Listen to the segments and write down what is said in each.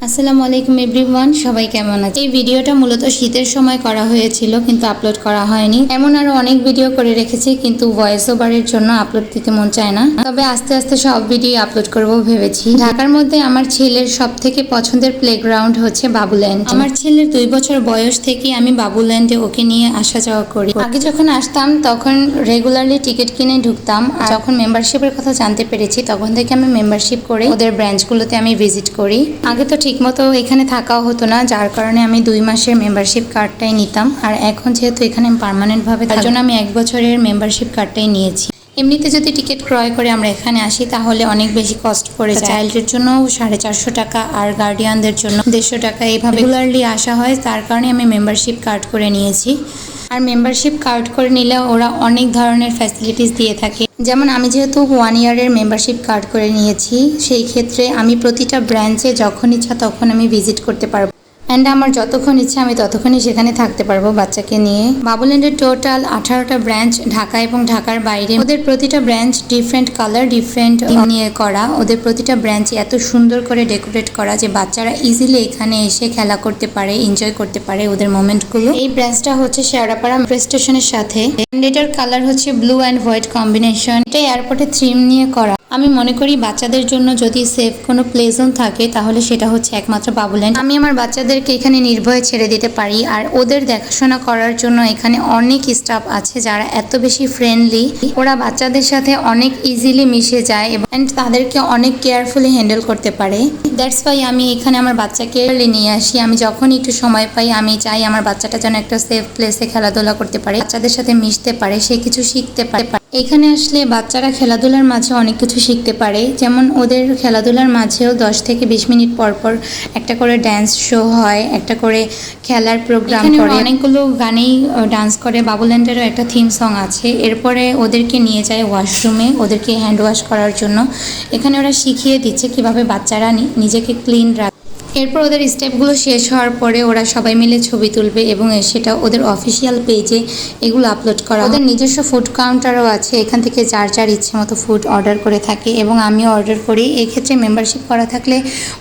আসসালামু আলাইকুম এভরিওয়ান, সবাই কেমন আছে? এই ভিডিওটা মূলত শীতের সময় করা হয়েছিল, কিন্তু আপলোড করা হয়নি। এমন আরো অনেক ভিডিও করে রেখেছি, কিন্তু ভয়েস ওভারের জন্য আপলোড দিতে মন চায় না। তবে আস্তে আস্তে সব ভিডিও আপলোড করব ভেবেছি। ঢাকার মধ্যে আমার ছেলের সব থেকে পছন্দের প্লেগ্রাউন্ড হচ্ছে বাবুল্যান্ড। আমার ছেলের 2 বছর বয়স থেকে আমি বাবুল্যান্ডে ওকে নিয়ে আসা যাওয়া করি। আগে যখন আসতাম তখন রেগুলারলি টিকিট কিনে ঢুকতাম। আর যখন মেম্বারশিপের কথা জানতে পেরেছি তখন থেকে আমি মেম্বারশিপ করে ওদের ব্রাঞ্চগুলোতে আমি ভিজিট করি। আগে তো ঠিকমতো এখানে থাকাও হতো না, যার কারণে আমি 2 মাসের মেম্বারশিপ কার্ডটাই নিতাম। আর এখন যেহেতু এখানে পার্মানেন্ট ভাবে, তার জন্য আমি 1 বছরের মেম্বারশিপ কার্ডটাই নিয়েছি। এমনিতে যদি টিকিট ক্রয় করে আমরা এখানে আসি তাহলে অনেক বেশি কস্ট পড়ে যায়। চাইল্ডের জন্য 450 টাকা আর গার্ডিয়ানদের জন্য 150 টাকা। এইভাবে রেগুলারলি আসা হয়, তার কারণে আমি মেম্বারশিপ কার্ড করে নিয়েছি। আর মেম্বারশিপ কার্ড করে নিলে ওরা অনেক ধরনের ফ্যাসিলিটিস দিয়ে থাকে। যেমন আমি যেহেতু 1 ইয়ারের মেম্বারশিপ কার্ড করে নিয়েছি, সেই ক্ষেত্রে আমি প্রতিটা ব্রাঞ্চে যখন ইচ্ছা তখন আমি ভিজিট করতে পারবো। অ্যান্ড আমার যতক্ষণ ইচ্ছা আমি ততক্ষণই সেখানে থাকতে পারবো বাচ্চাকে নিয়ে। বাবুল্যান্ডের টোটাল 18টা ব্রাঞ্চ ঢাকা এবং ঢাকার বাইরে। ওদের প্রতিটা ব্রাঞ্চ ডিফারেন্ট কালার, ডিফারেন্ট নিয়ে করা। ওদের প্রতিটা ব্রাঞ্চ এত সুন্দর করে ডেকোরেট করা যে বাচ্চারা ইজিলি এখানে এসে খেলা করতে পারে, এনজয় করতে পারে ওদের মোমেন্টগুলো। এই ব্রাঞ্চটা হচ্ছে শেয়ারাপাড়া মেট্রো স্টেশনের সাথে। এটার কালার হচ্ছে ব্লু অ্যান্ড হোয়াইট কম্বিনেশন। এটা এয়ারপোর্টে থিম নিয়ে করা। আমি মনে করি বাচ্চাদের জন্য যদি সেফ কোনো প্লে জোন থাকে তাহলে সেটা হচ্ছে একমাত্র বাবুল্যান্ড। আমি আমার বাচ্চাদেরকে এখানে নির্ভয়ে ছেড়ে দিতে পারি। আর ওদের দেখাশোনা করার জন্য এখানে অনেক স্টাফ আছে যারা এত বেশি ফ্রেন্ডলি। ওরা বাচ্চাদের সাথে অনেক ইজিলি মিশে যায় এবং তাদেরকে অনেক কেয়ারফুলি হ্যান্ডেল করতে পারে। দ্যাটস ওয়াই আমি এখানে আমার বাচ্চাকে নিয়ে আসি। আমি যখন একটু সময় পাই আমি চাই আমার বাচ্চাটা যেন একটা সেফ প্লেসে খেলাধুলা করতে পারে, বাচ্চাদের সাথে মিশতে পারে, সে কিছু শিখতে পারে। এখানে আসলে বাচ্চারা খেলাধুলার মাঝে অনেক কিছু শিখতে পারে। যেমন ওদের খেলাধুলার মাঝেও 10 থেকে 20 মিনিট পর পর একটা করে ড্যান্স শো হয়, একটা করে খেলার প্রোগ্রাম করে। অনেকগুলো গানেই ডান্স করে। বাবুল্যান্ডেরও একটা থিম সং আছে। এরপরে ওদেরকে নিয়ে যায় ওয়াশরুমে, ওদেরকে হ্যান্ড ওয়াশ করার জন্য। এখানে ওরা শিখিয়ে দিচ্ছে কিভাবে বাচ্চারা নিজেকে ক্লিন রাখে। এরপর ওদের স্টেপগুলো শেষ হওয়ার পরে ওরা সবাই মিলে ছবি তুলবে এবং সেটা ওদের অফিসিয়াল পেজে এগুলো আপলোড করা। ওদের নিজস্ব ফুড কাউন্টারও আছে, এখান থেকে যার যার ইচ্ছে মতো ফুড অর্ডার করে থাকে এবং আমিও অর্ডার করি। এক্ষেত্রে মেম্বারশিপ করা থাকলে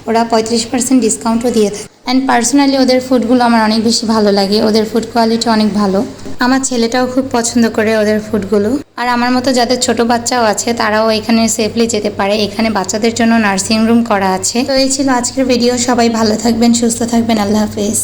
ওরা 35% ডিসকাউন্টও দিয়ে থাকে। অ্যান্ড পার্সোনালি ওদের ফুডগুলো আমার অনেক বেশি ভালো লাগে। ওদের ফুড কোয়ালিটি অনেক ভালো। আমার ছেলেটাও খুব পছন্দ করে ওদের ফুডগুলো। আর আমার মতো যাদের ছোট বাচ্চাও আছে তারাও এখানে সেফলি যেতে পারে। এখানে বাচ্চাদের জন্য নার্সিং রুম করা আছে। তো এই ছিল আজকের ভিডিও। সবাই ভালো থাকবেন, সুস্থ থাকবেন। আল্লাহ হাফেজ।